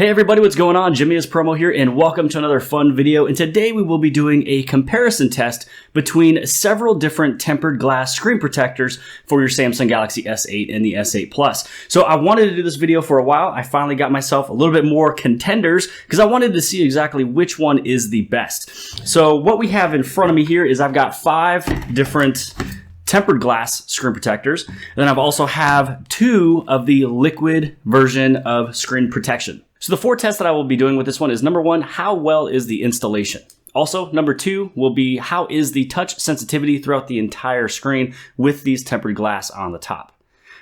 Hey everybody, what's going on? Jimmyispromo here, and welcome to another fun video. And today we will be doing a comparison test between several different tempered glass screen protectors for your Samsung Galaxy S8 and the S8 Plus. So I wanted to do this video for a while. I finally got myself a little bit more contenders because I wanted to see exactly which one is the best. So what we have in front of me here is I've got 5 different tempered glass screen protectors. Then I've also have 2 of the liquid version of screen protection. So the 4 tests that I will be doing with this one is number 1, how well is the installation? Also, number 2 will be how is the touch sensitivity throughout the entire screen with these tempered glass on the top.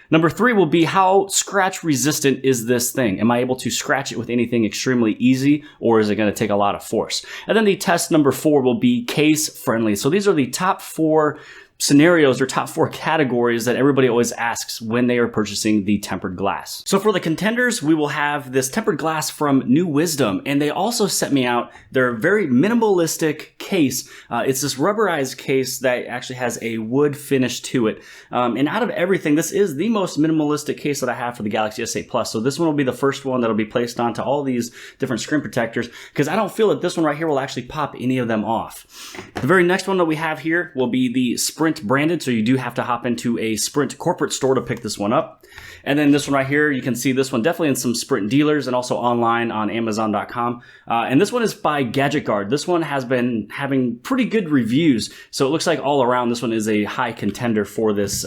Number 3 will be how scratch resistant is this thing? Am I able to scratch it with anything extremely easy, or is it going to take a lot of force? And then the test number 4 will be case friendly. So these are the top 4 scenarios or top 4 categories that everybody always asks when they are purchasing the tempered glass. So for the contenders, we will have this tempered glass from NeWisdom, and they also sent me out their very minimalistic case. It's this rubberized case that actually has a wood finish to it. And out of everything, this is the most minimalistic case that I have for the Galaxy S8 Plus. So this one will be the first one that'll be placed onto all these different screen protectors because I don't feel that this one right here will actually pop any of them off. The very next one that we have here will be the Sprint branded, so you do have to hop into a Sprint corporate store to pick this one up. And then this one right here, you can see this one definitely in some Sprint dealers and also online on Amazon.com. And this one is by Gadget Guard. This one has been having pretty good reviews, so it looks like all around this one is a high contender for this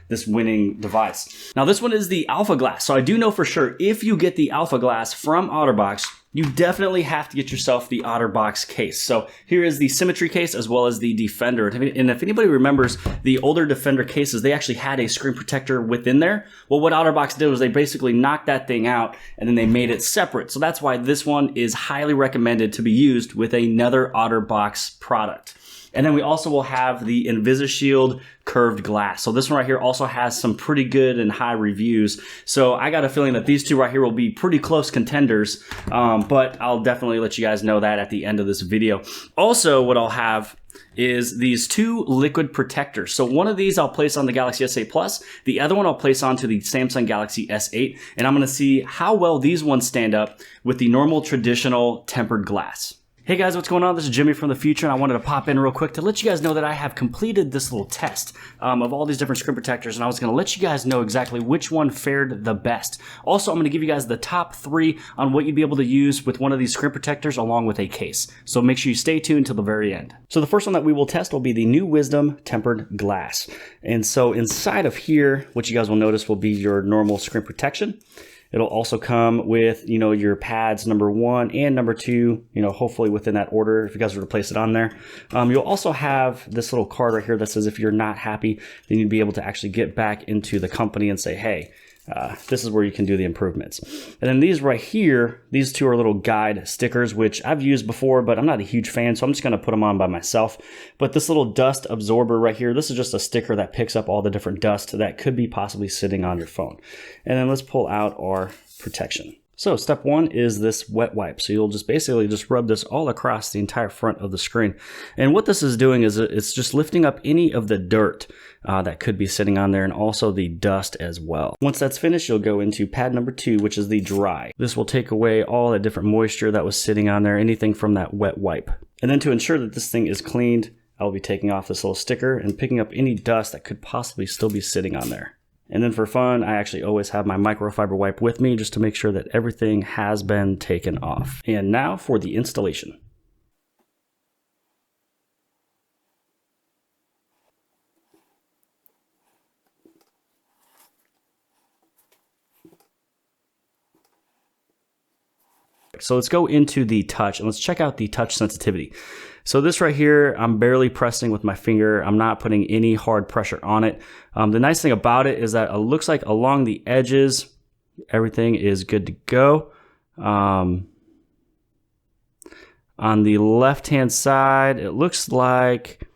this winning device. Now this one is the Alpha Glass, so I do know for sure if you get the Alpha Glass from OtterBox, you definitely have to get yourself the OtterBox case. So here is the Symmetry Case as well as the Defender. And if anybody remembers the older Defender cases, they actually had a screen protector within there. Well, what OtterBox did was they basically knocked that thing out and then they made it separate. So that's why this one is highly recommended to be used with another OtterBox product. And then we also will have the Envisage Shield curved glass. So this one right here also has some pretty good and high reviews. So I got a feeling that these 2 right here will be pretty close contenders, but I'll definitely let you guys know that at the end of this video. Also, what I'll have is these 2 liquid protectors. So one of these I'll place on the Galaxy S8 Plus. The other one I'll place onto the Samsung Galaxy S8. And I'm going to see how well these ones stand up with the normal traditional tempered glass. Hey guys, what's going on? This is Jimmy from the future, and I wanted to pop in real quick to let you guys know that I have completed this little test of all these different screen protectors, and I was going to let you guys know exactly which one fared the best. Also, I'm going to give you guys the top 3 on what you'd be able to use with one of these screen protectors along with a case. So make sure you stay tuned till the very end. So the first one that we will test will be the NeWisdom tempered glass. And so inside of here, what you guys will notice will be your normal screen protection. It'll also come with, your pads number 1 and number 2, hopefully within that order if you guys were to place it on there. You'll also have this little card right here that says if you're not happy, then you'd be able to actually get back into the company and say, hey, this is where you can do the improvements. And then these right here, these 2 are little guide stickers, which I've used before, but I'm not a huge fan, so I'm just going to put them on by myself. But this little dust absorber right here, this is just a sticker that picks up all the different dust that could be possibly sitting on your phone. And then let's pull out our protection. So step 1 is this wet wipe. So you'll just basically just rub this all across the entire front of the screen. And what this is doing is it's just lifting up any of the dirt that could be sitting on there and also the dust as well. Once that's finished, you'll go into pad number 2, which is the dry. This will take away all that different moisture that was sitting on there, anything from that wet wipe. And then to ensure that this thing is cleaned, I'll be taking off this little sticker and picking up any dust that could possibly still be sitting on there. And then for fun, I actually always have my microfiber wipe with me just to make sure that everything has been taken off. And now for the installation. So let's go into the touch and let's check out the touch sensitivity. So this right here, I'm barely pressing with my finger. I'm not putting any hard pressure on it. The nice thing about it is that it looks like along the edges, everything is good to go. On the left-hand side, it looks like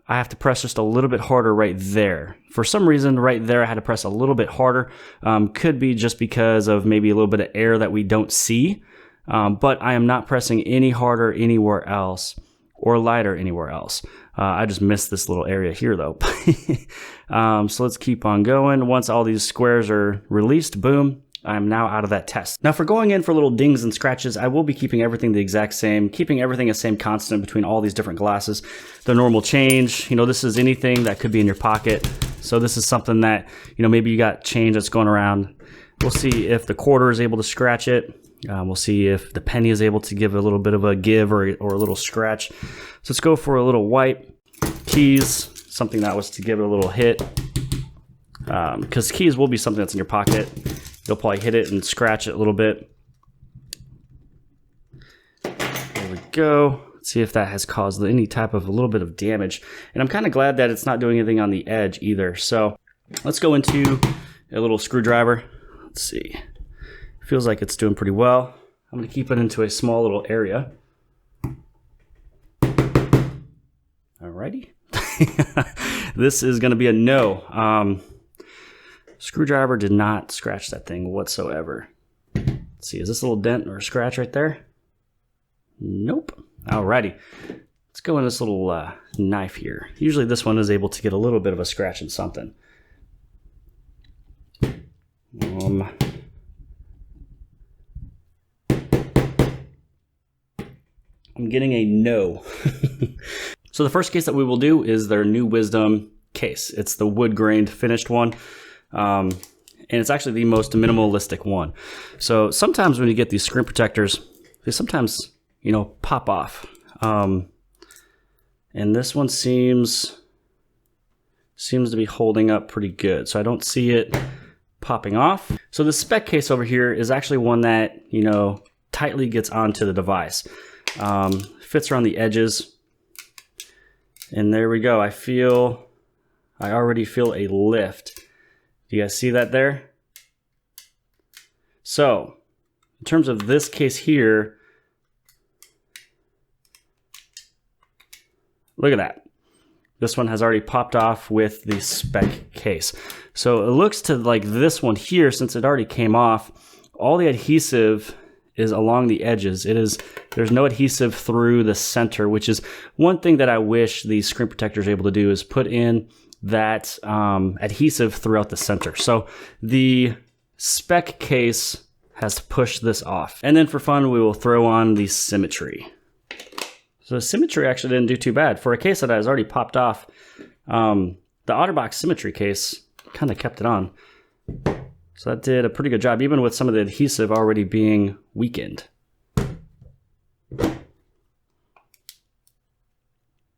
I have to press just a little bit harder right there. For some reason, right there, I had to press a little bit harder. Could be just because of maybe a little bit of air that we don't see. But I am not pressing any harder anywhere else or lighter anywhere else. I just missed this little area here though. So let's keep on going. Once all these squares are released, boom, I'm now out of that test. Now for going in for little dings and scratches, I will be keeping everything the exact same, keeping everything the same constant between all these different glasses. The normal change, you know, this is anything that could be in your pocket. So this is something that, you know, maybe you got change that's going around. We'll see if the quarter is able to scratch it. We'll see if the penny is able to give a little bit of a give or a little scratch. So let's go for a little wipe. Keys, something that was to give it a little hit. Because keys will be something that's in your pocket. You'll probably hit it and scratch it a little bit. There we go. Let's see if that has caused any type of a little bit of damage. And I'm kind of glad that it's not doing anything on the edge either. So let's go into a little screwdriver. Let's see. Feels like it's doing pretty well. I'm going to keep it into a small little area. Alrighty. This is going to be a no. Screwdriver did not scratch that thing whatsoever. Let's see, is this a little dent or a scratch right there? Nope. Alrighty. Let's go in this little knife here. Usually this one is able to get a little bit of a scratch in something. I'm getting a no. So the first case that we will do is their NeWisdom case. It's the wood grained finished one. And it's actually the most minimalistic one. So sometimes when you get these screen protectors, they sometimes, you know, pop off. And this one seems to be holding up pretty good. So I don't see it popping off. So the Speck Case over here is actually one that, you know, tightly gets onto the device. Fits around the edges. And there we go. I already feel a lift. Do you guys see that there? So, in terms of this case here, look at that. This one has already popped off with the Speck Case. So it looks to like this one here, since it already came off, all the adhesive is along the edges. There's no adhesive through the center, which is one thing that I wish the screen protector is able to do, is put in that adhesive throughout the center. So the Speck Case has to push this off. And then for fun, we will throw on the Symmetry. So the Symmetry actually didn't do too bad. For a case that has already popped off, the OtterBox Symmetry case kind of kept it on. So that did a pretty good job, even with some of the adhesive already being weakened.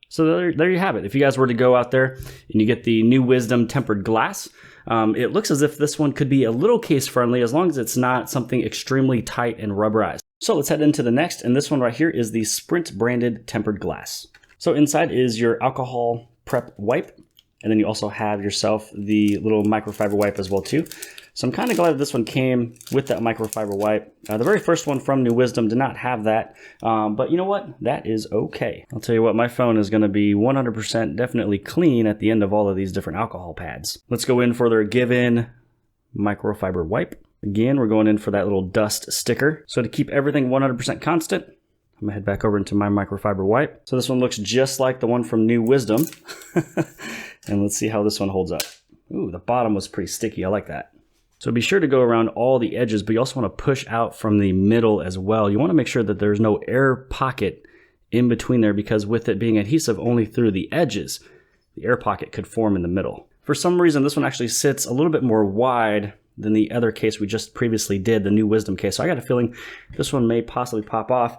So there you have it. If you guys were to go out there and you get the NeWisdom tempered glass, it looks as if this one could be a little case friendly as long as it's not something extremely tight and rubberized. So let's head into the next, and this one right here is the Sprint branded tempered glass. So inside is your alcohol prep wipe, and then you also have yourself the little microfiber wipe as well too. So I'm kind of glad that this one came with that microfiber wipe. The very first one from NeWisdom did not have that, but you know what? That is okay. I'll tell you what, my phone is going to be 100% definitely clean at the end of all of these different alcohol pads. Let's go in for their give-in microfiber wipe. Again, we're going in for that little dust sticker. So to keep everything 100% constant, I'm going to head back over into my microfiber wipe. So this one looks just like the one from NeWisdom. And let's see how this one holds up. Ooh, the bottom was pretty sticky. I like that. So be sure to go around all the edges, but you also want to push out from the middle as well. You want to make sure that there's no air pocket in between there, because with it being adhesive only through the edges, the air pocket could form in the middle. For some reason, this one actually sits a little bit more wide than the other case we just previously did, the NeWisdom case. So I got a feeling this one may possibly pop off,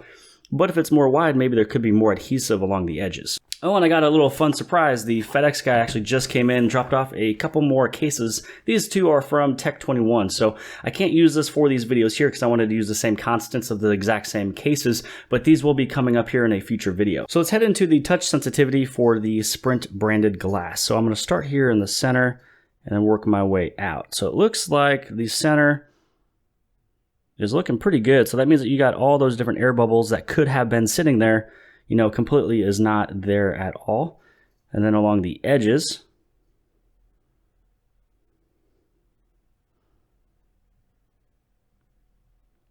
but if it's more wide, maybe there could be more adhesive along the edges. Oh, and I got a little fun surprise. The FedEx guy actually just came in, dropped off a couple more cases. These two are from Tech21, so I can't use this for these videos here because I wanted to use the same constants of the exact same cases, but these will be coming up here in a future video. So let's head into the touch sensitivity for the Sprint branded glass. So I'm going to start here in the center and then work my way out. So it looks like the center is looking pretty good. So that means that you got all those different air bubbles that could have been sitting there, you know, completely is not there at all. And then along the edges,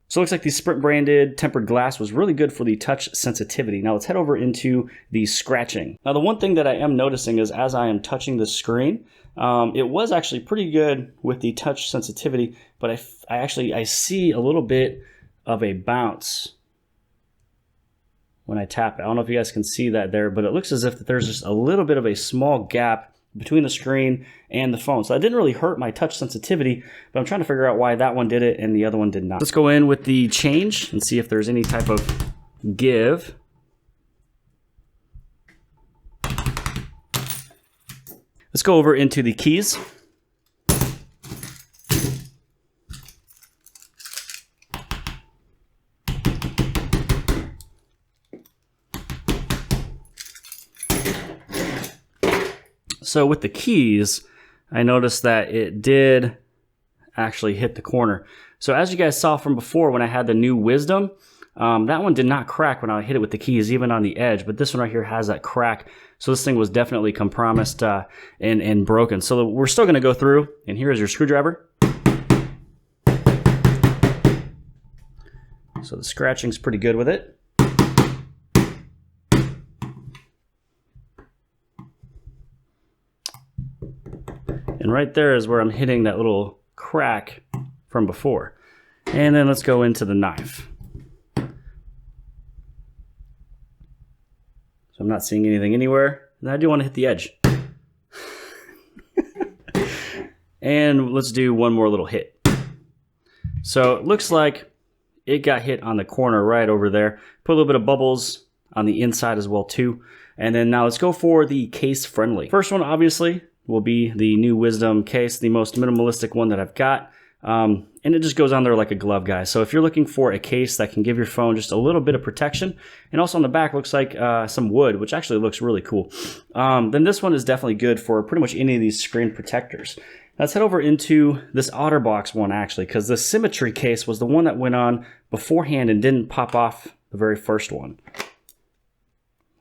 so it looks like the Sprint branded tempered glass was really good for the touch sensitivity. Now let's head over into the scratching. Now the one thing that I am noticing is as I am touching the screen, It was actually pretty good with the touch sensitivity, but I see a little bit of a bounce when I tap it. I don't know if you guys can see that there, but it looks as if there's just a little bit of a small gap between the screen and the phone. So that didn't really hurt my touch sensitivity, but I'm trying to figure out why that one did it and the other one did not. Let's go in with the change and see if there's any type of give. Let's go over into the keys. So with the keys, I noticed that it did actually hit the corner. So as you guys saw from before when I had the NeWisdom, that one did not crack when I hit it with the keys, even on the edge, but this one right here has that crack. So this thing was definitely compromised and broken. So we're still gonna go through, and here is your screwdriver. So the scratching's pretty good with it. And right there is where I'm hitting that little crack from before. And then let's go into the knife. So I'm not seeing anything anywhere. And I do want to hit the edge. And let's do one more little hit. So it looks like it got hit on the corner right over there. Put a little bit of bubbles on the inside as well too. And then now let's go for the case friendly. First one obviously will be the NeWisdom case, the most minimalistic one that I've got. And it just goes on there like a glove, guys. So if you're looking for a case that can give your phone just a little bit of protection, and also on the back looks like some wood, which actually looks really cool, then this one is definitely good for pretty much any of these screen protectors. Let's head over into this OtterBox one actually, because the Symmetry Case was the one that went on beforehand and didn't pop off the very first one.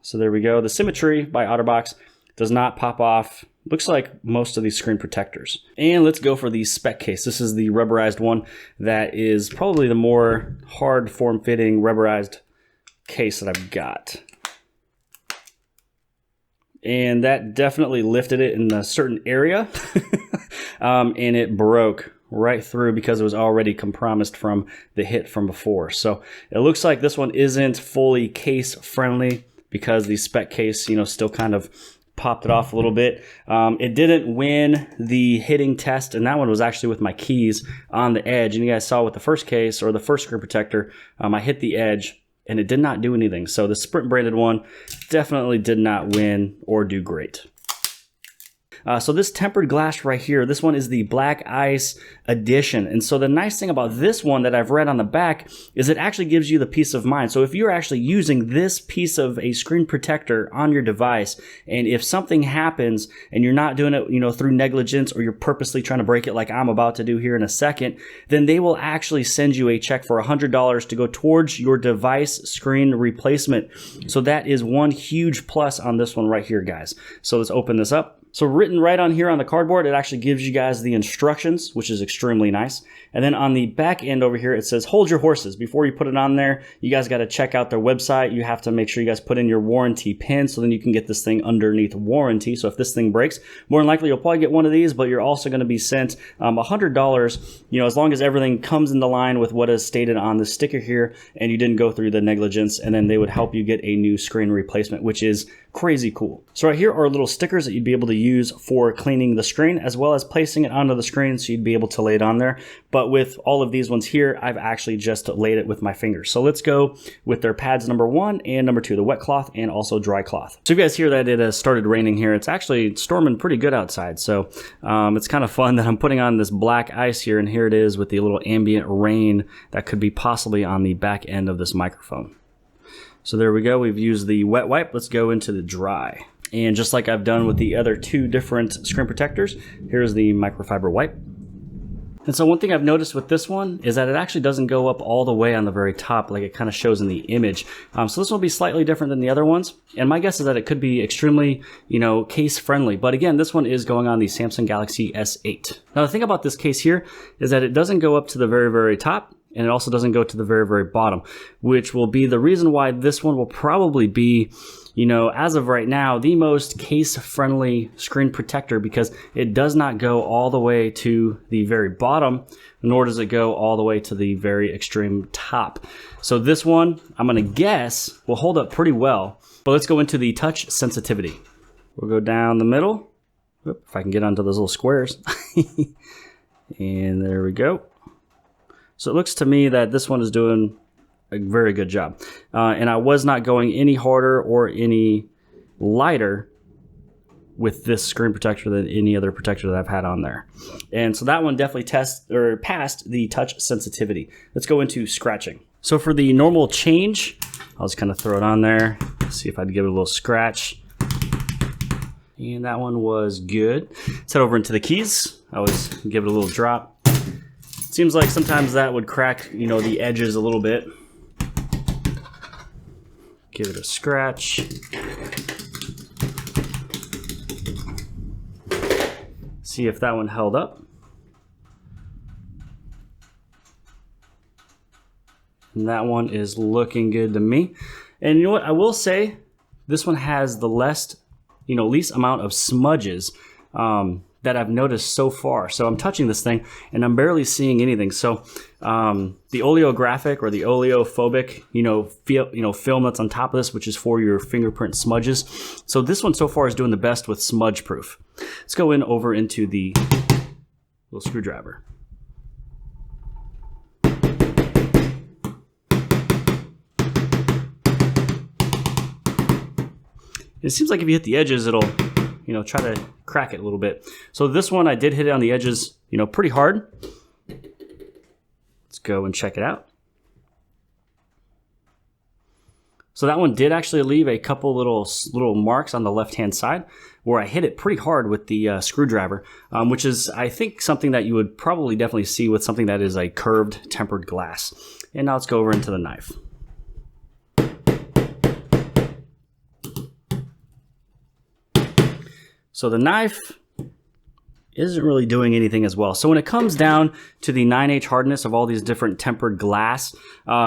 So there we go. The Symmetry by OtterBox does not pop off. Looks like most of these screen protectors. And let's go for the Speck Case. This is the rubberized one that is probably the more hard form-fitting rubberized case that I've got. And that definitely lifted it in a certain area. And it broke right through because it was already compromised from the hit from before. So it looks like this one isn't fully case friendly because the Speck Case, you know, still kind of popped it off a little bit. It didn't win the hitting test, and that one was actually with my keys on the edge. And you guys saw with the first case, or the first screen protector, I hit the edge and it did not do anything. So the Sprint branded one definitely did not win or do great. So this tempered glass right here, this one is the Black Ice Edition. And so the nice thing about this one that I've read on the back is it actually gives you the peace of mind. So if you're actually using this piece of a screen protector on your device, and if something happens and you're not doing it, you know, through negligence, or you're purposely trying to break it like I'm about to do here in a second, then they will actually send you a check for $100 to go towards your device screen replacement. So that is one huge plus on this one right here, guys. So let's open this up. So written right on here on the cardboard, it actually gives you guys the instructions, which is extremely nice. And then on the back end over here, it says, hold your horses. Before you put it on there, you guys got to check out their website. You have to make sure you guys put in your warranty pin, so then you can get this thing underneath warranty. So if this thing breaks, more than likely you'll probably get one of these, but you're also going to be sent $100, you know, as long as everything comes into line with what is stated on the sticker here, and you didn't go through the negligence, and then they would help you get a new screen replacement, which is crazy cool. So right here are little stickers that you'd be able to use for cleaning the screen, as well as placing it onto the screen so you'd be able to lay it on there. But with all of these ones here, I've actually just laid it with my fingers. So let's go with their pads number 1 and number 2, the wet cloth and also dry cloth. So if you guys hear that it has started raining here, it's actually storming pretty good outside. So it's kind of fun that I'm putting on this black ice here, and here it is with the little ambient rain that could be possibly on the back end of this microphone. So there we go. We've used the wet wipe. Let's go into the dry. And just like I've done with the other 2 different screen protectors, here's the microfiber wipe. And so one thing I've noticed with this one is that it actually doesn't go up all the way on the very top like it kind of shows in the image. So this will be slightly different than the other ones. And my guess is that it could be extremely, you know, case friendly. But again, this one is going on the Samsung Galaxy S8. Now the thing about this case here is that it doesn't go up to the very, very top. and it also doesn't go to the very, very bottom, which will be the reason why this one will probably be, you know, as of right now, the most case-friendly screen protector, because it does not go all the way to the very bottom, nor does it go all the way to the very extreme top. So this one, I'm gonna guess, will hold up pretty well. But let's go into the touch sensitivity. We'll go down the middle. Oop, if I can get onto those little squares. And there we go. So it looks to me that this one is doing a very good job. And I was not going any harder or any lighter with this screen protector than any other protector that I've had on there. And so that one definitely passed the touch sensitivity. Let's go into scratching. So for the normal change, I'll just kind of throw it on there, see if I can give it a little scratch. And that one was good. Let's head over into the keys. I always give it a little drop. Seems like sometimes that would crack, you know, the edges a little bit. Give it a scratch. See if that one held up. And that one is looking good to me. And you know what? I will say this one has the least amount of smudges that I've noticed so far. So I'm touching this thing and I'm barely seeing anything. So the oleographic or the oleophobic, film that's on top of this, which is for your fingerprint smudges. So this one so far is doing the best with smudge proof. Let's go over into the little screwdriver. It seems like if you hit the edges, it'll, try to crack it a little bit. So this one, I did hit it on the edges, pretty hard. Let's go and check it out. So that one did actually leave a couple little marks on the left-hand side where I hit it pretty hard with the screwdriver, which is, I think, something that you would probably definitely see with something that is a curved tempered glass. And now let's go over into the knife. So the knife isn't really doing anything as well. So when it comes down to the 9H hardness of all these different tempered glass,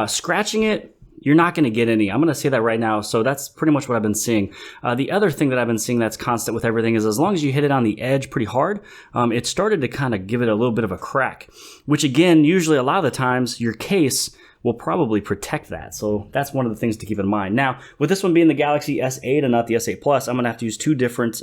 scratching it, you're not going to get any. I'm going to say that right now. So that's pretty much what I've been seeing. The other thing that I've been seeing that's constant with everything is as long as you hit it on the edge pretty hard, it started to kind of give it a little bit of a crack, which again, usually a lot of the times your case will probably protect that. So that's one of the things to keep in mind. Now, with this one being the Galaxy S8 and not the S8 Plus, I'm going to have to use two different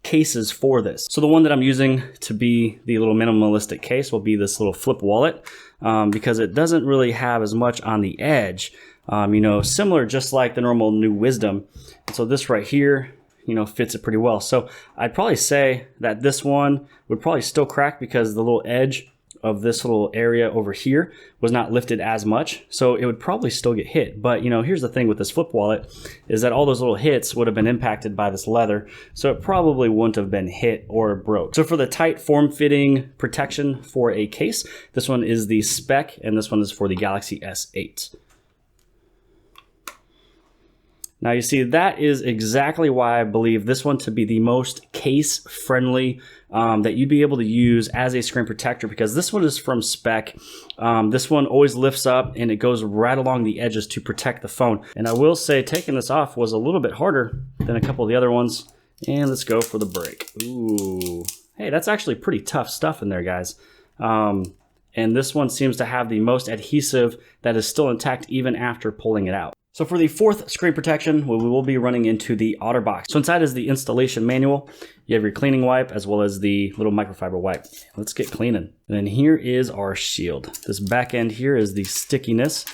cases for this. So the one that I'm using to be the little minimalistic case will be this little flip wallet because it doesn't really have as much on the edge, similar just like the normal NeWisdom. So this right here, fits it pretty well. So I'd probably say that this one would probably still crack because the little edge of this little area over here was not lifted as much, so it would probably still get hit. But here's the thing with this flip wallet is that all those little hits would have been impacted by this leather, so it probably wouldn't have been hit or broke. So for the tight form-fitting protection for a case, this one is the Speck, and this one is for the Galaxy S8. Now you see, that is exactly why I believe this one to be the most case-friendly that you'd be able to use as a screen protector, because this one is from Speck. This one always lifts up and it goes right along the edges to protect the phone. And I will say taking this off was a little bit harder than a couple of the other ones. And let's go for the break. Ooh, hey, that's actually pretty tough stuff in there, guys. And this one seems to have the most adhesive that is still intact even after pulling it out. So for the fourth screen protection, we will be running into the OtterBox. So inside is the installation manual. You have your cleaning wipe as well as the little microfiber wipe. Let's get cleaning. And then here is our shield. This back end here is the stickiness.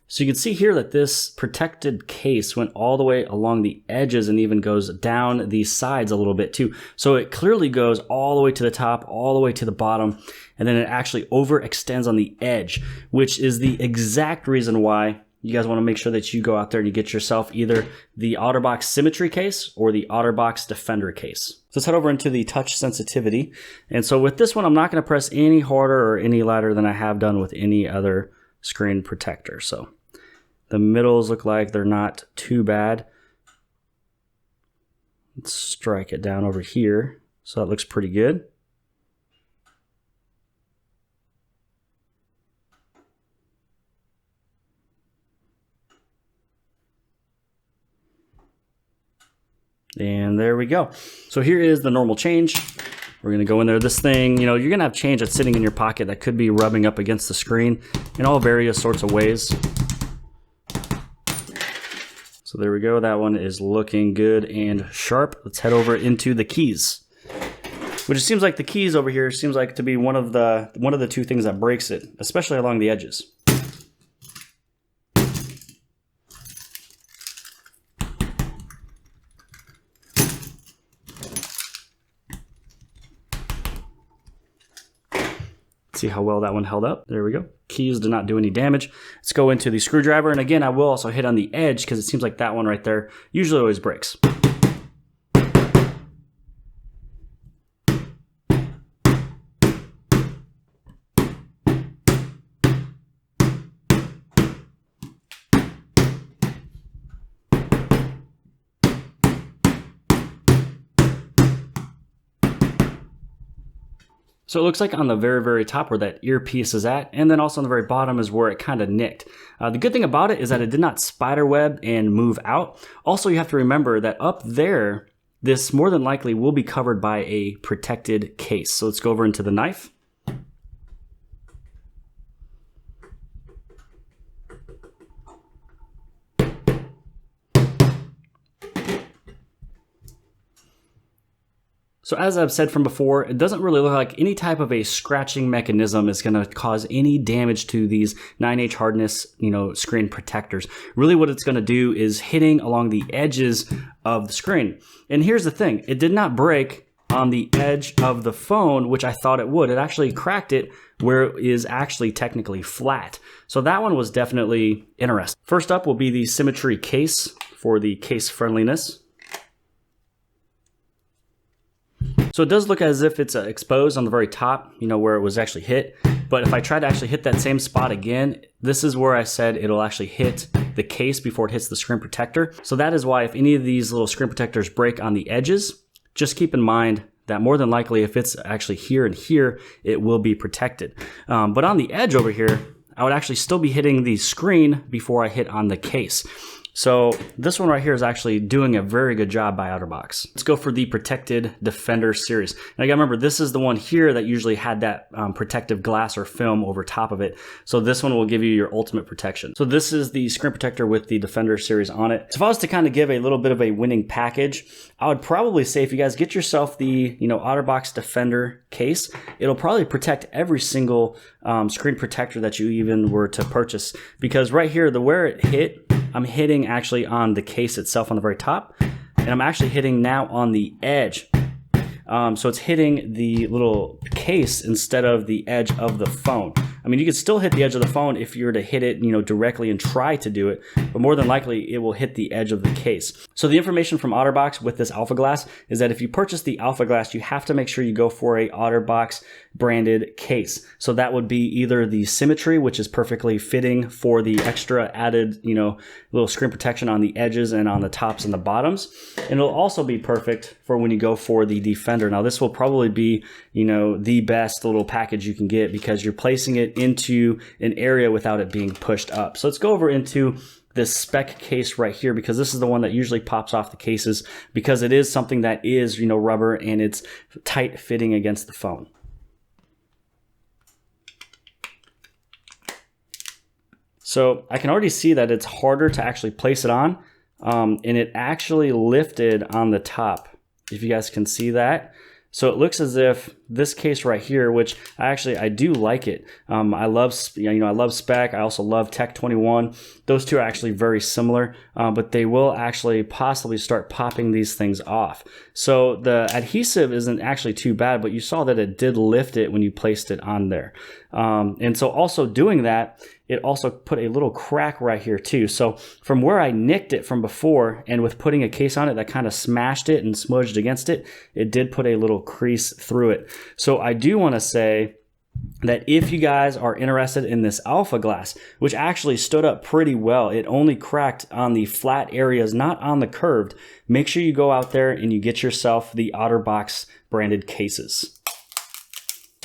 So you can see here that this protected case went all the way along the edges and even goes down the sides a little bit too. So it clearly goes all the way to the top, all the way to the bottom, and then it actually overextends on the edge, which is the exact reason why you guys want to make sure that you go out there and you get yourself either the OtterBox Symmetry Case or the OtterBox Defender Case. So let's head over into the touch sensitivity. And so with this one, I'm not going to press any harder or any lighter than I have done with any other screen protector. So the middles look like they're not too bad. Let's strike it down over here. So that looks pretty good. And there we go. So here is the normal change. We're gonna go in there. This thing, you know, you're gonna have change that's sitting in your pocket that could be rubbing up against the screen in all various sorts of ways. So there we go. That one is looking good and sharp. Let's head over into the keys. Which it seems like the keys over here seems like to be one of the two things that breaks it, especially along the edges. See how well that one held up. There we go. Keys did not do any damage. Let's go into the screwdriver. And again, I will also hit on the edge because it seems like that one right there usually always breaks. So it looks like on the very, very top where that earpiece is at, and then also on the very bottom is where it kind of nicked. The good thing about it is that it did not spider web and move out. Also, you have to remember that up there, this more than likely will be covered by a protected case. So let's go over into the knife. So as I've said from before, it doesn't really look like any type of a scratching mechanism is going to cause any damage to these 9H hardness, screen protectors. Really what it's going to do is hitting along the edges of the screen. And here's the thing, it did not break on the edge of the phone, which I thought it would. It actually cracked it where it is actually technically flat. So that one was definitely interesting. First up will be the Symmetry Case for the case friendliness. So it does look as if it's exposed on the very top, where it was actually hit. But if I try to actually hit that same spot again, this is where I said it'll actually hit the case before it hits the screen protector. So that is why if any of these little screen protectors break on the edges, just keep in mind that more than likely if it's actually here and here, it will be protected. But on the edge over here, I would actually still be hitting the screen before I hit on the case. So this one right here is actually doing a very good job by OtterBox. Let's go for the Protected Defender series. And I gotta remember, this is the one here that usually had that protective glass or film over top of it. So this one will give you your ultimate protection. So this is the screen protector with the Defender series on it. So if I was to kind of give a little bit of a winning package, I would probably say if you guys get yourself the OtterBox Defender case, it'll probably protect every single screen protector that you even were to purchase. Because right here, where it hit, I'm hitting actually on the case itself on the very top, and I'm actually hitting now on the edge. So it's hitting the little case instead of the edge of the phone. I mean, you could still hit the edge of the phone if you were to hit it, directly and try to do it, but more than likely it will hit the edge of the case. So the information from OtterBox with this Alpha Glass is that if you purchase the Alpha Glass, you have to make sure you go for a OtterBox branded case. So that would be either the Symmetry, which is perfectly fitting for the extra added, little screen protection on the edges and on the tops and the bottoms. And it'll also be perfect for when you go for the Defender. Now this will probably be, the best little package you can get because you're placing it into an area without it being pushed up. So let's go over into this Speck case right here, because this is the one that usually pops off the cases because it is something that is, rubber and it's tight fitting against the phone. So I can already see that it's harder to actually place it on, and it actually lifted on the top, if you guys can see that. So it looks as if this case right here, which I do like it. I love Speck. I also love Tech 21. Those two are actually very similar, but they will actually possibly start popping these things off. So the adhesive isn't actually too bad, but you saw that it did lift it when you placed it on there. And so also doing that, it also put a little crack right here too. So from where I nicked it from before, and with putting a case on it that kind of smashed it and smudged against it, it did put a little crease through it. So I do want to say that if you guys are interested in this Alpha Glass, which actually stood up pretty well, it only cracked on the flat areas, not on the curved, make sure you go out there and you get yourself the OtterBox branded cases.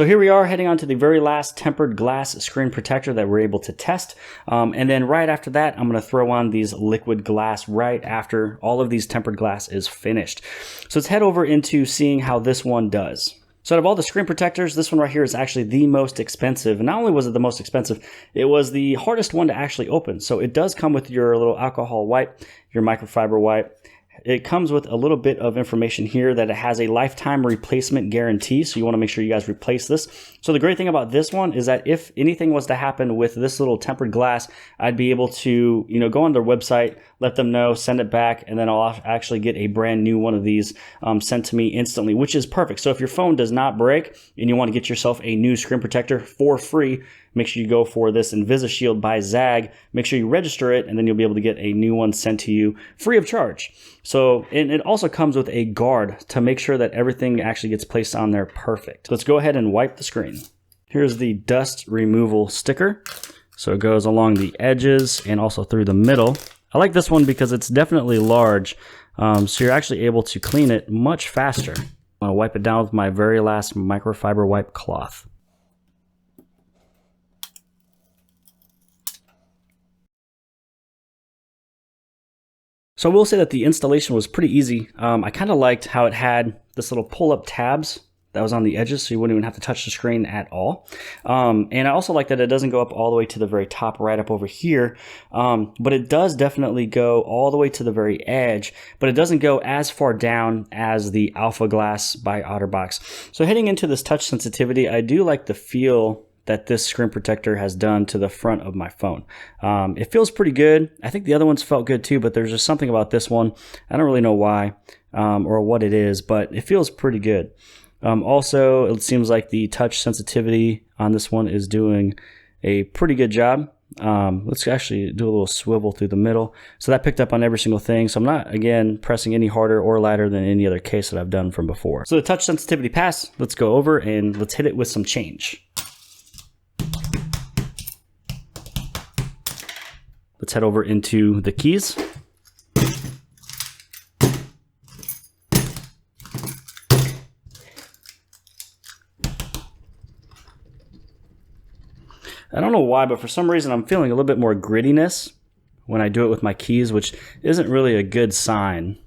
So here we are heading on to the very last tempered glass screen protector that we're able to test. And then right after that, I'm going to throw on these liquid glass right after all of these tempered glass is finished. So let's head over into seeing how this one does. So out of all the screen protectors, this one right here is actually the most expensive. And not only was it the most expensive, it was the hardest one to actually open. So it does come with your little alcohol wipe, your microfiber wipe. It comes with a little bit of information here that it has a lifetime replacement guarantee. So you want to make sure you guys replace this. So the great thing about this one is that if anything was to happen with this little tempered glass, I'd be able to, go on their website, let them know, send it back, and then I'll actually get a brand new one of these sent to me instantly, which is perfect. So if your phone does not break and you want to get yourself a new screen protector for free, make sure you go for this Envisage Shield by Zagg. Make sure you register it, and then you'll be able to get a new one sent to you free of charge. So it also comes with a guard to make sure that everything actually gets placed on there perfect. So let's go ahead and wipe the screen. Here's the dust removal sticker. So it goes along the edges and also through the middle. I like this one because it's definitely large, so you're actually able to clean it much faster. I'm gonna wipe it down with my very last microfiber wipe cloth. So I will say that the installation was pretty easy. I kind of liked how it had this little pull-up tabs that was on the edges, so you wouldn't even have to touch the screen at all. And I also like that it doesn't go up all the way to the very top right up over here, but it does definitely go all the way to the very edge, but it doesn't go as far down as the Alpha Glass by OtterBox. So heading into this touch sensitivity, I do like the feel that this screen protector has done to the front of my phone. It feels pretty good. I think the other ones felt good too, but there's just something about this one. I don't really know why or what it is, but it feels pretty good. Also, it seems like the touch sensitivity on this one is doing a pretty good job. Let's actually do a little swivel through the middle. So that picked up on every single thing. So I'm not, again, pressing any harder or lighter than any other case that I've done from before. So the touch sensitivity passed. Let's go over and let's hit it with some change. Let's head over into the keys. I don't know why, but for some reason I'm feeling a little bit more grittiness when I do it with my keys, which isn't really a good sign.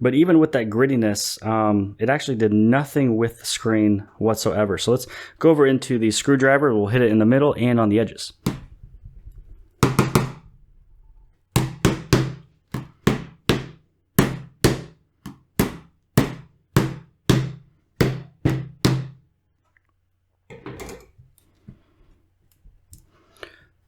But even with that grittiness, it actually did nothing with the screen whatsoever. So let's go over into the screwdriver. We'll hit it in the middle and on the edges.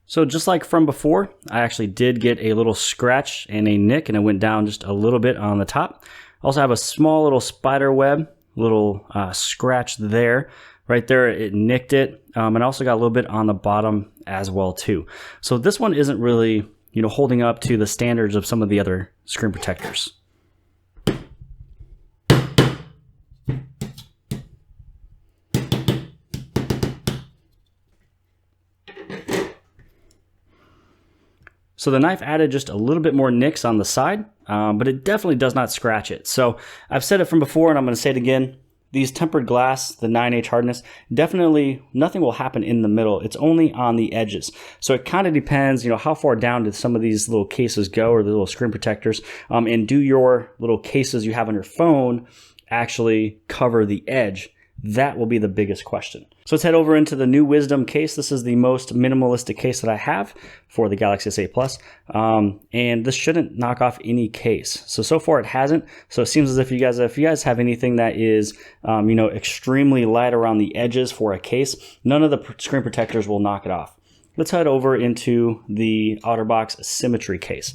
So just like from before, I actually did get a little scratch and a nick, and it went down just a little bit on the top. I also have a small little spider web, little scratch there. Right there, it nicked it. And I also got a little bit on the bottom as well too. So this one isn't really, holding up to the standards of some of the other screen protectors. So the knife added just a little bit more nicks on the side, but it definitely does not scratch it. So I've said it from before, and I'm going to say it again. These tempered glass, the 9H hardness, definitely nothing will happen in the middle. It's only on the edges. So it kind of depends, how far down did some of these little cases go, or the little screen protectors, and do your little cases you have on your phone actually cover the edge? That will be the biggest question. So let's head over into the NeWisdom case. This is the most minimalistic case that I have for the Galaxy S8 Plus. And this shouldn't knock off any case. So far it hasn't. So it seems as if you guys have anything that is, extremely light around the edges for a case, none of the screen protectors will knock it off. Let's head over into the OtterBox Symmetry Case.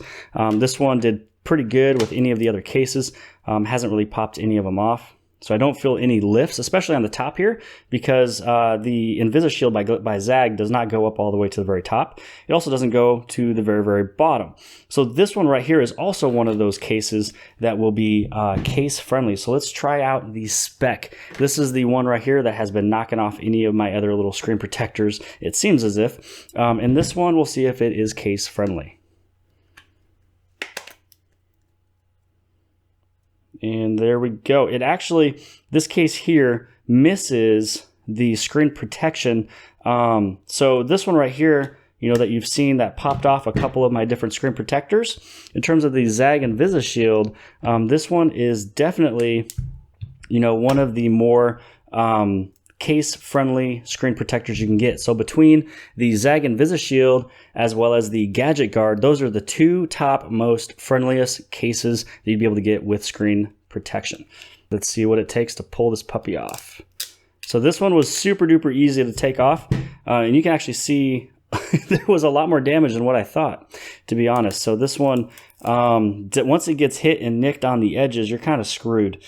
This one did pretty good with any of the other cases. Hasn't really popped any of them off. So I don't feel any lifts, especially on the top here, because the Envisage Shield by Zagg does not go up all the way to the very top. It also doesn't go to the very, very bottom. So this one right here is also one of those cases that will be case friendly. So let's try out the Speck. This is the one right here that has been knocking off any of my other little screen protectors, it seems as if. And this one, we'll see if it is case friendly. And there we go. It actually, this case here misses the screen protection. So this one right here, you know, that you've seen that popped off a couple of my different screen protectors. In terms of the Zagg Envisage shield, this one is definitely, you know, one of the more case-friendly screen protectors you can get. So between the Zagg Envisage shield as well as the Gadget Guard, those are the two top most friendliest cases that you'd be able to get with screen protection. Let's see what it takes to pull this puppy off. So this one was super duper easy to take off, and you can actually see there was a lot more damage than what I thought, to be honest. So this one, once it gets hit and nicked on the edges, you're kind of screwed.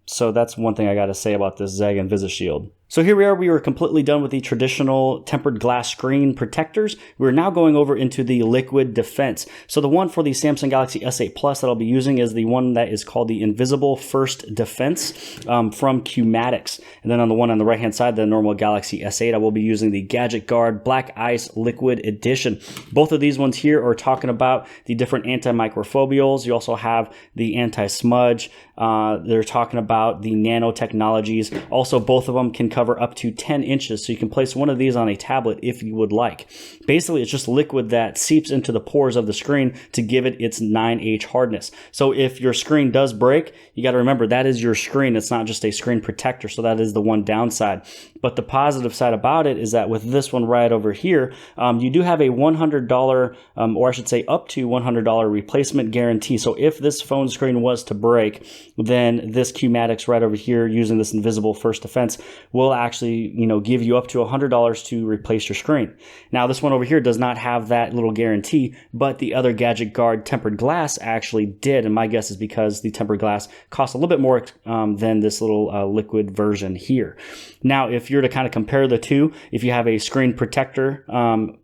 So that's one thing I got to say about this Zagg Envisage shield. So here we are, we were completely done with the traditional tempered glass screen protectors. We're now going over into the liquid defense. So the one for the Samsung Galaxy S8 Plus that I'll be using is the one that is called the Invisible First Defense from Qmadix. And then on the one on the right hand side, the normal Galaxy S8, I will be using the Gadget Guard Black Ice Liquid Edition. Both of these ones here are talking about the different antimicrobials. You also have the anti-smudge. They're talking about the nanotechnologies. Also, both of them can cover up to 10 inches, so you can place one of these on a tablet if you would like. Basically, it's just liquid that seeps into the pores of the screen to give it its 9H hardness. So if your screen does break, you got to remember that is your screen. It's not just a screen protector, so that is the one downside. But the positive side about it is that with this one right over here, you do have a $100, or I should say up to $100 replacement guarantee. So if this phone screen was to break, then this Qmadix right over here using this Invisible First Defense will actually, you know, give you up to $100 to replace your screen. Now this one over here does not have that little guarantee, but the other Gadget Guard tempered glass actually did, and my guess is because the tempered glass costs a little bit more than this little liquid version here. Now if you're to kind of compare the two, if you have a screen protector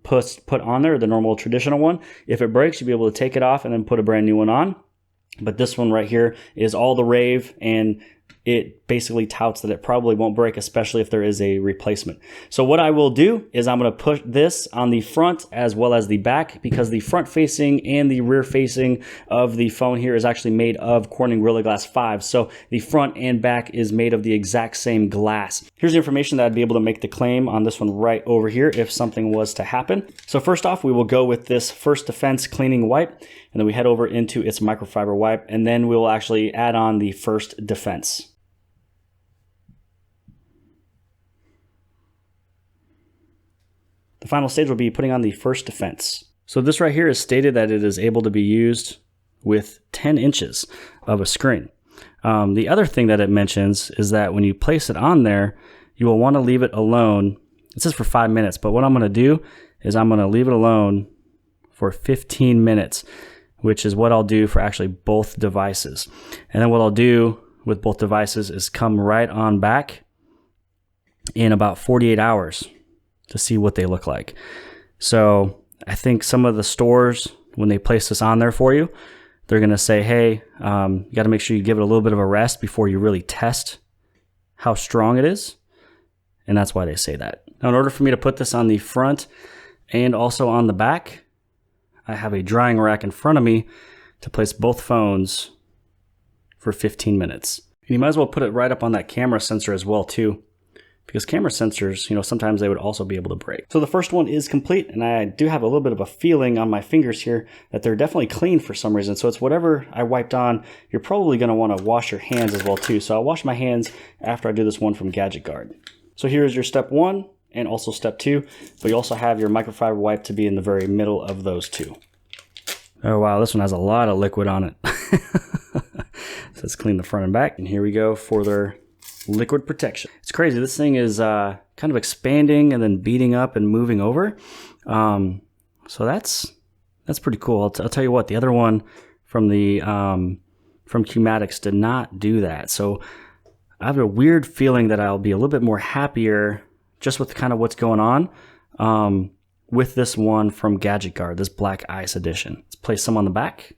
put on there, the normal traditional one, if it breaks, you'll be able to take it off and then put a brand new one on. But this one right here is all the rave, and it basically touts that it probably won't break, especially if there is a replacement. So what I will do is I'm going to put this on the front as well as the back, because the front facing and the rear facing of the phone here is actually made of Corning Gorilla Glass 5. So the front and back is made of the exact same glass. Here's the information that I'd be able to make the claim on this one right over here if something was to happen. So first off, we will go with this First Defense cleaning wipe, and then we head over into its microfiber wipe, and then we will actually add on the First Defense. The final stage will be putting on the First Defense. So this right here is stated that it is able to be used with 10 inches of a screen. The other thing that it mentions is that when you place it on there, you will want to leave it alone. It says for 5 minutes, but what I'm going to do is I'm going to leave it alone for 15 minutes, which is what I'll do for actually both devices. And then what I'll do with both devices is come right on back in about 48 hours. To see what they look like. So I think some of the stores, when they place this on there for you, they're going to say, hey, you got to make sure you give it a little bit of a rest before you really test how strong it is. And that's why they say that. Now, in order for me to put this on the front and also on the back, I have a drying rack in front of me to place both phones for 15 minutes. And you might as well put it right up on that camera sensor as well too, because camera sensors, you know, sometimes they would also be able to break. So the first one is complete, and I do have a little bit of a feeling on my fingers here that they're definitely clean for some reason. So it's whatever I wiped on, you're probably going to want to wash your hands as well too. So I'll wash my hands after I do this one from Gadget Guard. So here's your step 1 and also step 2, but you also have your microfiber wipe to be in the very middle of those two. Oh wow, this one has a lot of liquid on it. So let's clean the front and back, and here we go for their liquid protection. It's crazy. This thing is kind of expanding and then beating up and moving over. So that's pretty cool. I'll tell you what, the other one from the from Qmadix did not do that. So I have a weird feeling that I'll be a little bit more happier just with kind of what's going on with this one from Gadget Guard, this Black Ice Edition. Let's place some on the back.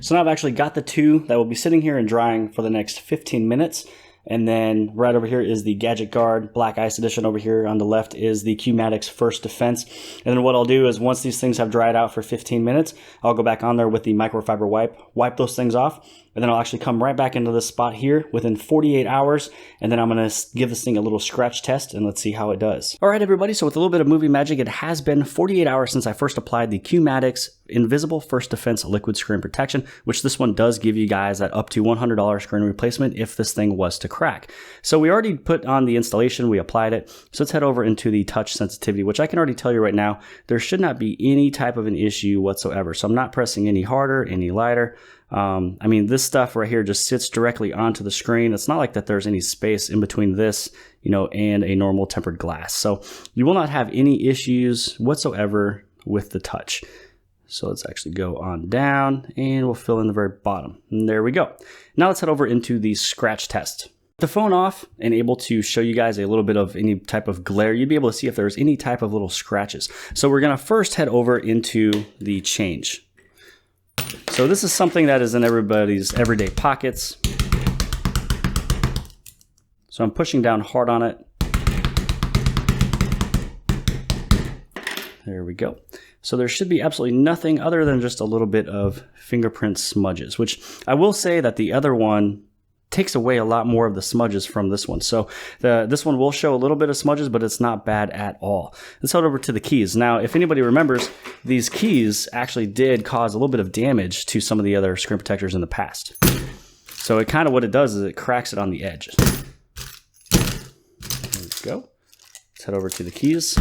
So now I've actually got the two that will be sitting here and drying for the next 15 minutes. And then right over here is the Gadget Guard Black Ice Edition. Over here on the left is the Qmadix First Defense. And then what I'll do is once these things have dried out for 15 minutes, I'll go back on there with the microfiber wipe, wipe those things off, and then I'll actually come right back into this spot here within 48 hours, and then I'm going to give this thing a little scratch test, and let's see how it does. All right, everybody, so with a little bit of movie magic, it has been 48 hours since I first applied the Qmadix Invisible First Defense Liquid Screen Protection, which this one does give you guys that up to $100 screen replacement if this thing was to crack. So we already put on the installation, we applied it, so let's head over into the touch sensitivity, which I can already tell you right now, there should not be any type of an issue whatsoever. So I'm not pressing any harder, any lighter. I mean, this stuff right here just sits directly onto the screen. It's not like that there's any space in between this, you know, and a normal tempered glass. So you will not have any issues whatsoever with the touch. So let's actually go on down and we'll fill in the very bottom. And there we go. Now let's head over into the scratch test. The phone off and able to show you guys a little bit of any type of glare, you'd be able to see if there's any type of little scratches. So we're going to first head over into the change. So this is something that is in everybody's everyday pockets. So I'm pushing down hard on it. There we go. So there should be absolutely nothing other than just a little bit of fingerprint smudges, which I will say that the other one takes away a lot more of the smudges from this one. So this one will show a little bit of smudges, but it's not bad at all. Let's head over to the keys. Now, if anybody remembers, these keys actually did cause a little bit of damage to some of the other screen protectors in the past. So it kind of what it does is it cracks it on the edge. There we go. Let's head over to the keys.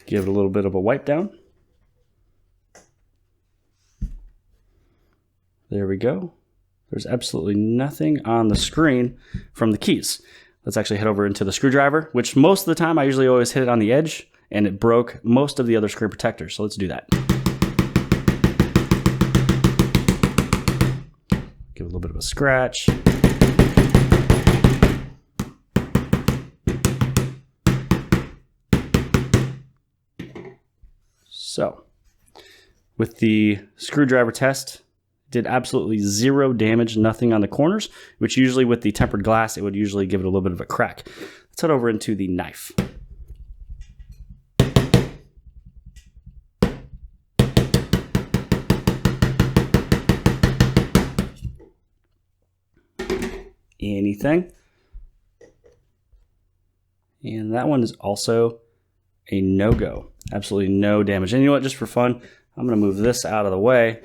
Give it a little bit of a wipe down. There we go. There's absolutely nothing on the screen from the keys. Let's actually head over into the screwdriver, which most of the time I usually always hit it on the edge, and it broke most of the other screen protectors. So let's do that. Give it a little bit of a scratch. So, with the screwdriver test, did absolutely zero damage, nothing on the corners, which usually with the tempered glass, it would usually give it a little bit of a crack. Let's head over into the knife. Anything. And that one is also a no-go. Absolutely no damage. And you know what, just for fun, I'm going to move this out of the way.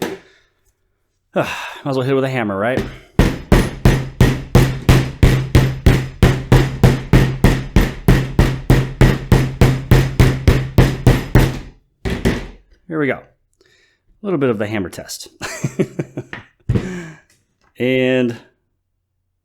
Might as well hit it with a hammer, right? Here we go. A little bit of the hammer test. And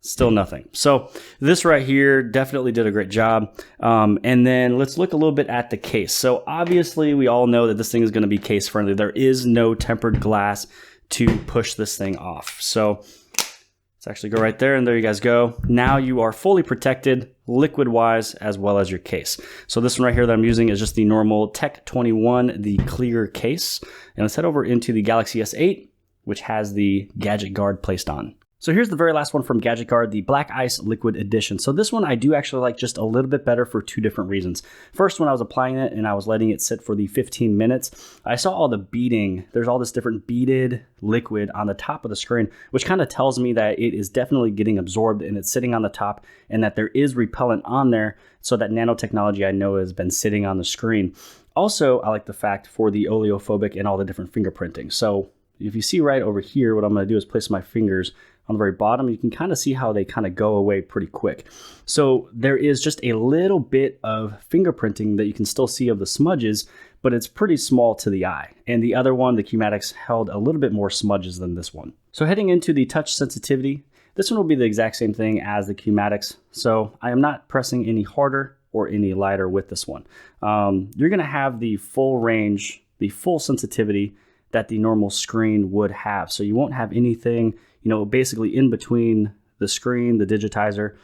still nothing. So this right here definitely did a great job. And then let's look a little bit at the case. So obviously we all know that this thing is going to be case friendly. There is no tempered glass to push this thing off. So let's actually go right there, and there you guys go. Now you are fully protected liquid wise as well as your case. So this one right here that I'm using is just the normal Tech 21, the clear case. And let's head over into the Galaxy S8, which has the Gadget Guard placed on. So here's the very last one from Gadget Guard, the Black Ice Liquid Edition. So this one I do actually like just a little bit better for two different reasons. First, when I was applying it and I was letting it sit for the 15 minutes, I saw all the beading. There's all this different beaded liquid on the top of the screen, which kind of tells me that it is definitely getting absorbed and it's sitting on the top and that there is repellent on there. So that nanotechnology I know has been sitting on the screen. Also, I like the fact for the oleophobic and all the different fingerprinting. So if you see right over here, what I'm going to do is place my fingers on the very bottom. You can kind of see how they kind of go away pretty quick. So there is just a little bit of fingerprinting that you can still see of the smudges, but it's pretty small to the eye. And the other one, the Qmadix, held a little bit more smudges than this one. So heading into the touch sensitivity, this one will be the exact same thing as the Qmadix. So I am not pressing any harder or any lighter with this one. You're going to have the full range, the full sensitivity that the normal screen would have. So you won't have anything, you know, basically in between the screen, the digitizer,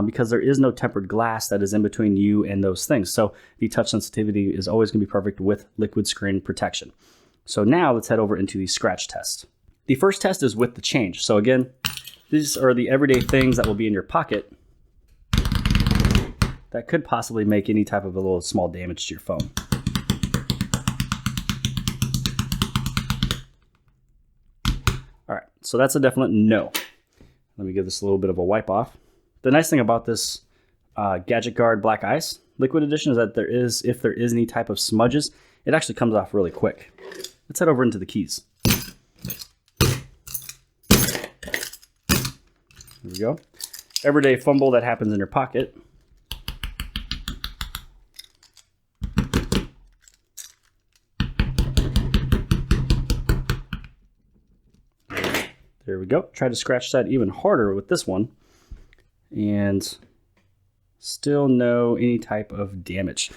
because there is no tempered glass that is in between you and those things. So the touch sensitivity is always going to be perfect with liquid screen protection. So now let's head over into the scratch test. The first test is with the change. So again, these are the everyday things that will be in your pocket. that could possibly make any type of a little small damage to your phone. All right, so that's a definite no. Let me give this a little bit of a wipe off. The nice thing about this Gadget Guard Black Ice Liquid Edition is that if there is any type of smudges, it actually comes off really quick. Let's head over into the keys. There we go. Everyday fumble that happens in your pocket. There we go. Try to scratch that even harder with this one. And still no any type of damage.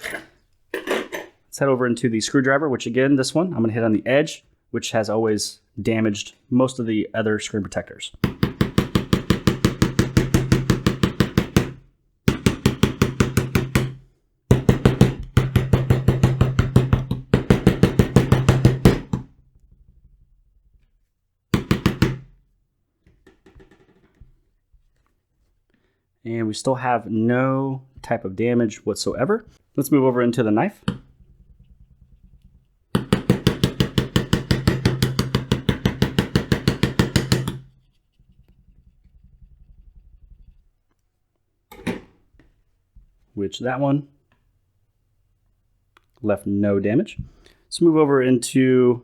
Let's head over into the screwdriver, which again, this one, I'm going to hit on the edge, which has always damaged most of the other screen protectors. And we still have no type of damage whatsoever. Let's move over into the knife. Which that one left no damage. Let's move over into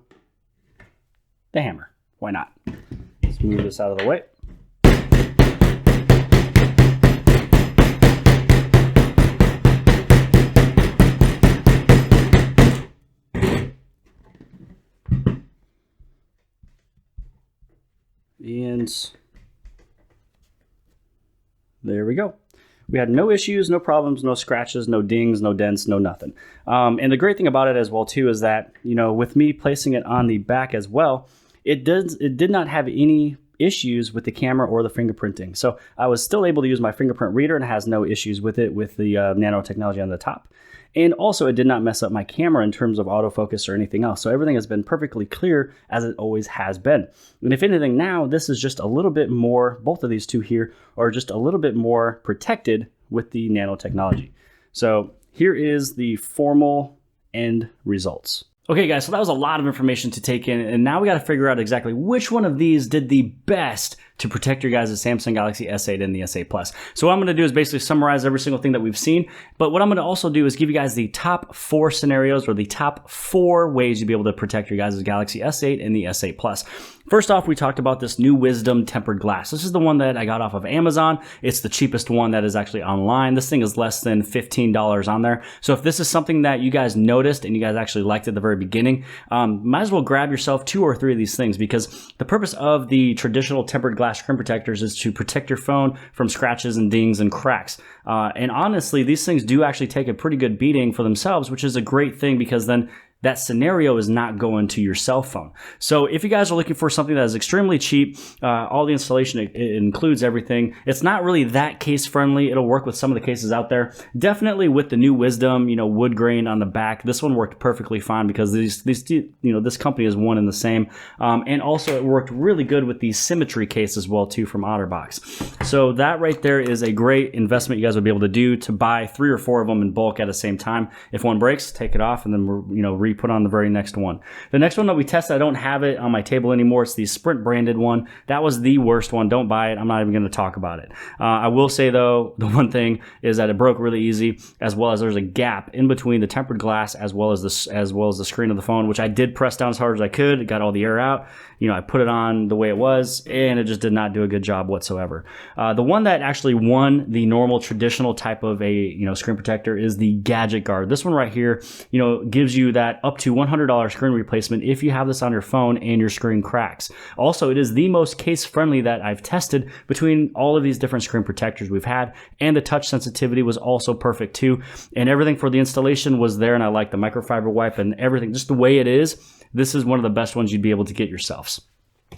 the hammer. Why not? Let's move this out of the way. And there we go. We had no issues, no problems, no scratches, no dings, no dents, no nothing. And the great thing about it as well too is that, you know, with me placing it on the back as well, it did not have any issues with the camera or the fingerprinting. So I was still able to use my fingerprint reader and it has no issues with it with the nanotechnology on the top. And also it did not mess up my camera in terms of autofocus or anything else. So everything has been perfectly clear as it always has been. And if anything now, this is just a little bit more, both of these two here are just a little bit more protected with the nanotechnology. So here is the formal end results. Okay guys, so that was a lot of information to take in, and now we got to figure out exactly which one of these did the best to protect your guys' Samsung Galaxy S8 and the S8 Plus. So what I'm going to do is basically summarize every single thing that we've seen, but what I'm going to also do is give you guys the top 4 scenarios or the top 4 ways you'll be able to protect your guys' Galaxy S8 and the S8 Plus. First off, we talked about this NeWisdom tempered glass. This is the one that I got off of Amazon. It's the cheapest one that is actually online. This thing is less than $15 on there. So if this is something that you guys noticed and you guys actually liked at the very beginning, might as well grab yourself 2 or 3 of these things, because the purpose of the traditional tempered glass screen protectors is to protect your phone from scratches and dings and cracks. And honestly, these things do actually take a pretty good beating for themselves, which is a great thing, because then that scenario is not going to your cell phone. So if you guys are looking for something that is extremely cheap, all the installation, it includes everything. It's not really that case friendly. It'll work with some of the cases out there. Definitely with the NeWisdom, you know, wood grain on the back. This one worked perfectly fine because these you know, this company is one and the same. And also it worked really good with the Symmetry Case as well too from OtterBox. So that right there is a great investment you guys would be able to do, to buy 3 or 4 of them in bulk at the same time. If one breaks, take it off and then, you know, put on the very next one. The next one that we tested, I don't have it on my table anymore. It's the Sprint branded one. That was the worst one. Don't buy it. I'm not even going to talk about it. I will say though, the one thing is that it broke really easy, as well as there's a gap in between the tempered glass as well as the screen of the phone, which I did press down as hard as I could. It got all the air out. You know, I put it on the way it was, and it just did not do a good job whatsoever. The one that actually won the normal traditional type of a, you know, screen protector is the Gadget Guard. This one right here, you know, gives you that up to $100 screen replacement if you have this on your phone and your screen cracks. Also, it is the most case friendly that I've tested between all of these different screen protectors we've had, and the touch sensitivity was also perfect too. And everything for the installation was there, and I like the microfiber wipe and everything, just the way it is. This is one of the best ones you'd be able to get yourselves.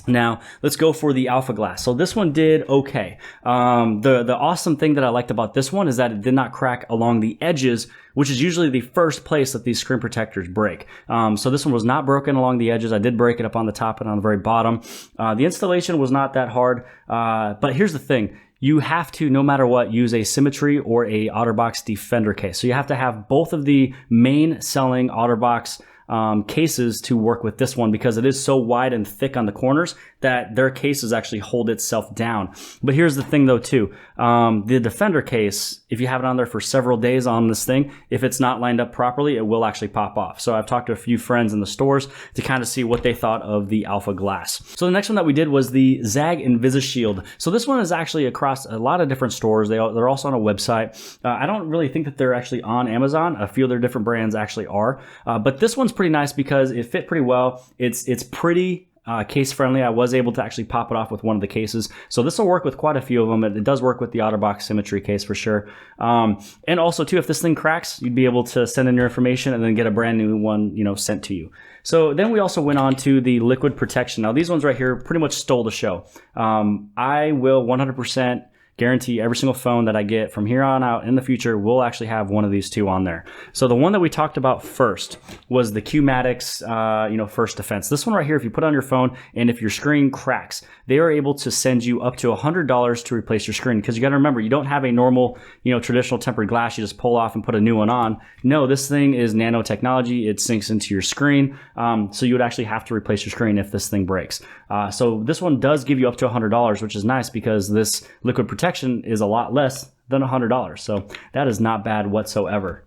Now, let's go for the Alpha Glass. So this one did okay. The awesome thing that I liked about this one is that it did not crack along the edges, which is usually the first place that these screen protectors break. So this one was not broken along the edges. I did break it up on the top and on the very bottom. The installation was not that hard, but here's the thing. you have to, no matter what, use a Symmetry or a OtterBox Defender case. So you have to have both of the main selling OtterBox cases to work with this one, because it is so wide and thick on the corners that their cases actually hold itself down. But here's the thing though too, the Defender case, if you have it on there for several days on this thing, if it's not lined up properly, it will actually pop off. So I've talked to a few friends in the stores to kind of see what they thought of the Alpha Glass. So the next one that we did was the Zagg Envisage Shield. So this one is actually across a lot of different stores. They're also on a website. I don't really think that they're actually on Amazon. A few of their different brands actually are, but this one's pretty nice because it fit pretty well. It's pretty case friendly. I was able to actually pop it off with one of the cases. So this will work with quite a few of them. It does work with the OtterBox Symmetry case for sure. And also too, if this thing cracks, you'd be able to send in your information and then get a brand new one, sent to you. So then we also went on to the liquid protection. Now these ones right here pretty much stole the show. I will 100% guarantee every single phone that I get from here on out in the future will actually have one of these two on there. So the one that we talked about first was the Qmadix, First Defense. This one right here, if you put it on your phone and if your screen cracks, they are able to send you up to $100 to replace your screen. Because you got to remember, you don't have a normal, traditional tempered glass you just pull off and put a new one on. No, this thing is nanotechnology. It sinks into your screen. So you would actually have to replace your screen if this thing breaks. So this one does give you up to $100, which is nice because this liquid protection is a lot less than $100. So that is not bad whatsoever.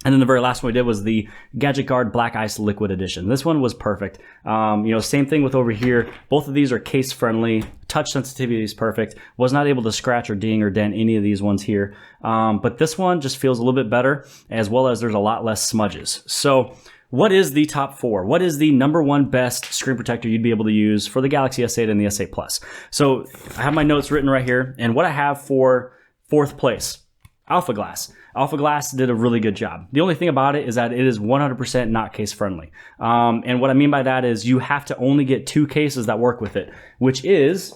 And then the very last one we did was the Gadget Guard Black Ice Liquid Edition. This one was perfect. Same thing with over here. Both of these are case friendly. Touch sensitivity is perfect. Was not able to scratch or ding or dent any of these ones here. But this one just feels a little bit better, as well as there's a lot less smudges. So what is the top four? What is the #1 best screen protector you'd be able to use for the Galaxy S8 and the S8 Plus? So I have my notes written right here, and what I have for fourth place, Alpha Glass. Alpha Glass did a really good job. The only thing about it is that it is 100% not case friendly. And what I mean by that is you have to only get 2 cases that work with it, which is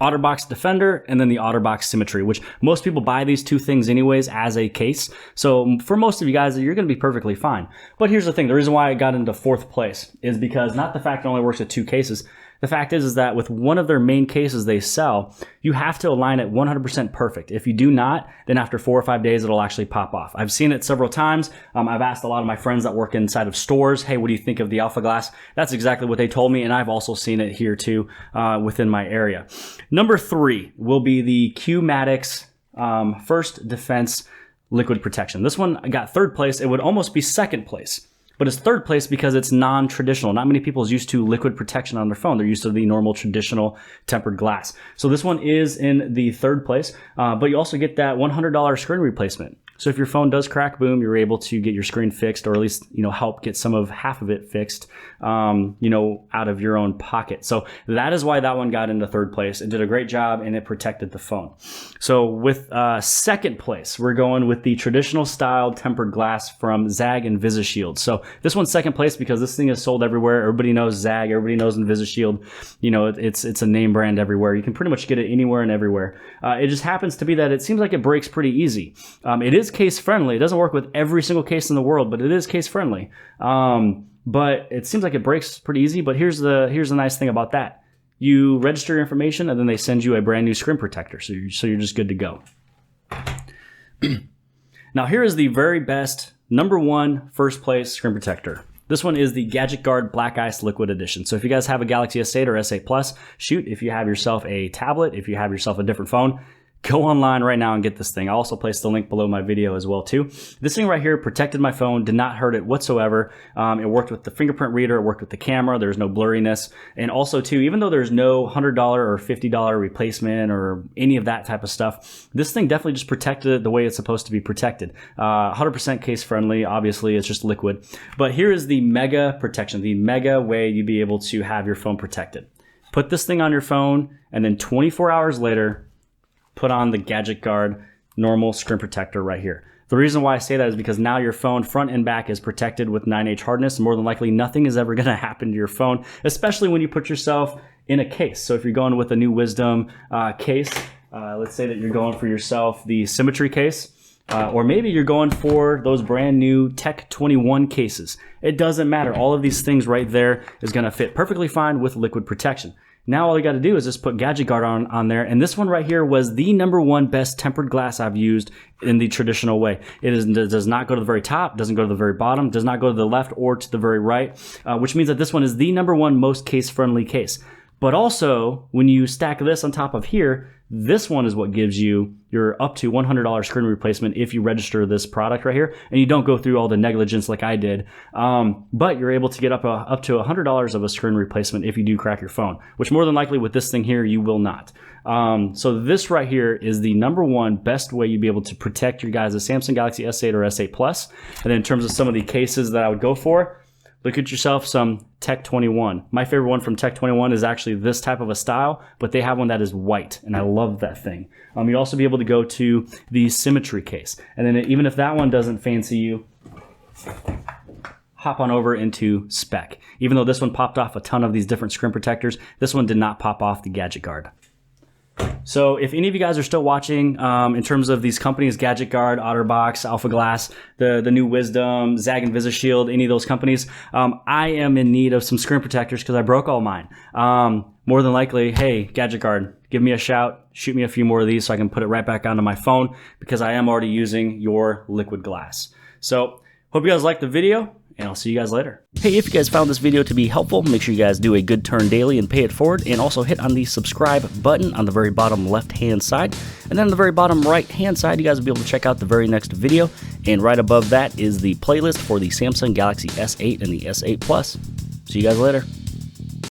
OtterBox Defender and then the OtterBox Symmetry, which most people buy these 2 things anyways as a case. So for most of you guys, you're going to be perfectly fine. But here's the thing. The reason why I got into 4th place is because not the fact it only works with 2 cases. The fact is that with one of their main cases they sell, you have to align it 100% perfect. If you do not, then after 4 or 5 days, it'll actually pop off. I've seen it several times. I've asked a lot of my friends that work inside of stores, hey, what do you think of the Alpha Glass? That's exactly what they told me, and I've also seen it here too within my area. Number 3 will be the Qmadix First Defense Liquid Protection. This one got 3rd place. It would almost be 2nd place. But it's 3rd place because it's non-traditional. Not many people is used to liquid protection on their phone. They're used to the normal traditional tempered glass. So this one is in the 3rd place, but you also get that $100 screen replacement. So if your phone does crack, boom, you're able to get your screen fixed, or at least, help get half of it fixed, out of your own pocket. So that is why that one got into 3rd place. It did a great job and it protected the phone. So with 2nd place, we're going with the traditional style tempered glass from Zagg Envisage Shield. So this one's 2nd place because this thing is sold everywhere. Everybody knows Zagg. Everybody knows Envisage Shield. It's a name brand everywhere. You can pretty much get it anywhere and everywhere. It just happens to be that it seems like it breaks pretty easy. It is case friendly. It doesn't work with every single case in the world, but it is case friendly. But it seems like it breaks pretty easy. But here's the nice thing about that. You register your information and then they send you a brand new screen protector. So you're just good to go. Now here is the very best #1 first place screen protector. This one is the Gadget Guard Black Ice Liquid Edition. So if you guys have a Galaxy S8 or S8 Plus, shoot. If you have yourself a tablet, if you have yourself a different phone, go online right now and get this thing. I'll also place the link below my video as well too. This thing right here protected my phone, did not hurt it whatsoever. It worked with the fingerprint reader, it worked with the camera, there's no blurriness. And also too, even though there's no $100 or $50 replacement or any of that type of stuff, this thing definitely just protected it the way it's supposed to be protected. 100% case friendly, obviously it's just liquid. But here is the mega protection, the mega way you'd be able to have your phone protected. Put this thing on your phone and then 24 hours later, put on the Gadget Guard normal screen protector right here. The reason why I say that is because now your phone front and back is protected with 9H hardness. More than likely, nothing is ever going to happen to your phone, especially when you put yourself in a case. So if you're going with a NeWisdom case, let's say that you're going for yourself the Symmetry case, or maybe you're going for those brand new Tech 21 cases. It doesn't matter. All of these things right there is going to fit perfectly fine with liquid protection. Now all you got to do is just put Gadget Guard on there, and this one right here was the #1 best tempered glass I've used in the traditional way. It does not go to the very top, doesn't go to the very bottom, does not go to the left or to the very right, which means that this one is the #1 most case-friendly case. But also, when you stack this on top of here, this one is what gives you your up to $100 screen replacement if you register this product right here, and you don't go through all the negligence like I did. But you're able to get up to $100 of a screen replacement if you do crack your phone, which more than likely with this thing here, you will not. So this right here is the #1 best way you'd be able to protect your guys' Samsung Galaxy S8 or S8 Plus. And then in terms of some of the cases that I would go for, look at yourself some Tech 21. My favorite one from Tech 21 is actually this type of a style, but they have one that is white, and I love that thing. You'd also be able to go to the Symmetry Case. And then even if that one doesn't fancy you, hop on over into Speck. Even though this one popped off a ton of these different screen protectors, this one did not pop off the Gadget Guard. So if any of you guys are still watching, in terms of these companies, Gadget Guard, OtterBox, Alpha Glass, the NeWisdom, Zagg, Envisage Shield, any of those companies, I am in need of some screen protectors because I broke all mine. More than likely, hey, Gadget Guard, give me a shout, shoot me a few more of these so I can put it right back onto my phone because I am already using your liquid glass. So hope you guys liked the video, and I'll see you guys later. Hey, if you guys found this video to be helpful, make sure you guys do a good turn daily and pay it forward, and also hit on the subscribe button on the very bottom left-hand side. And then on the very bottom right-hand side, you guys will be able to check out the very next video. And right above that is the playlist for the Samsung Galaxy S8 and the S8 Plus. See you guys later.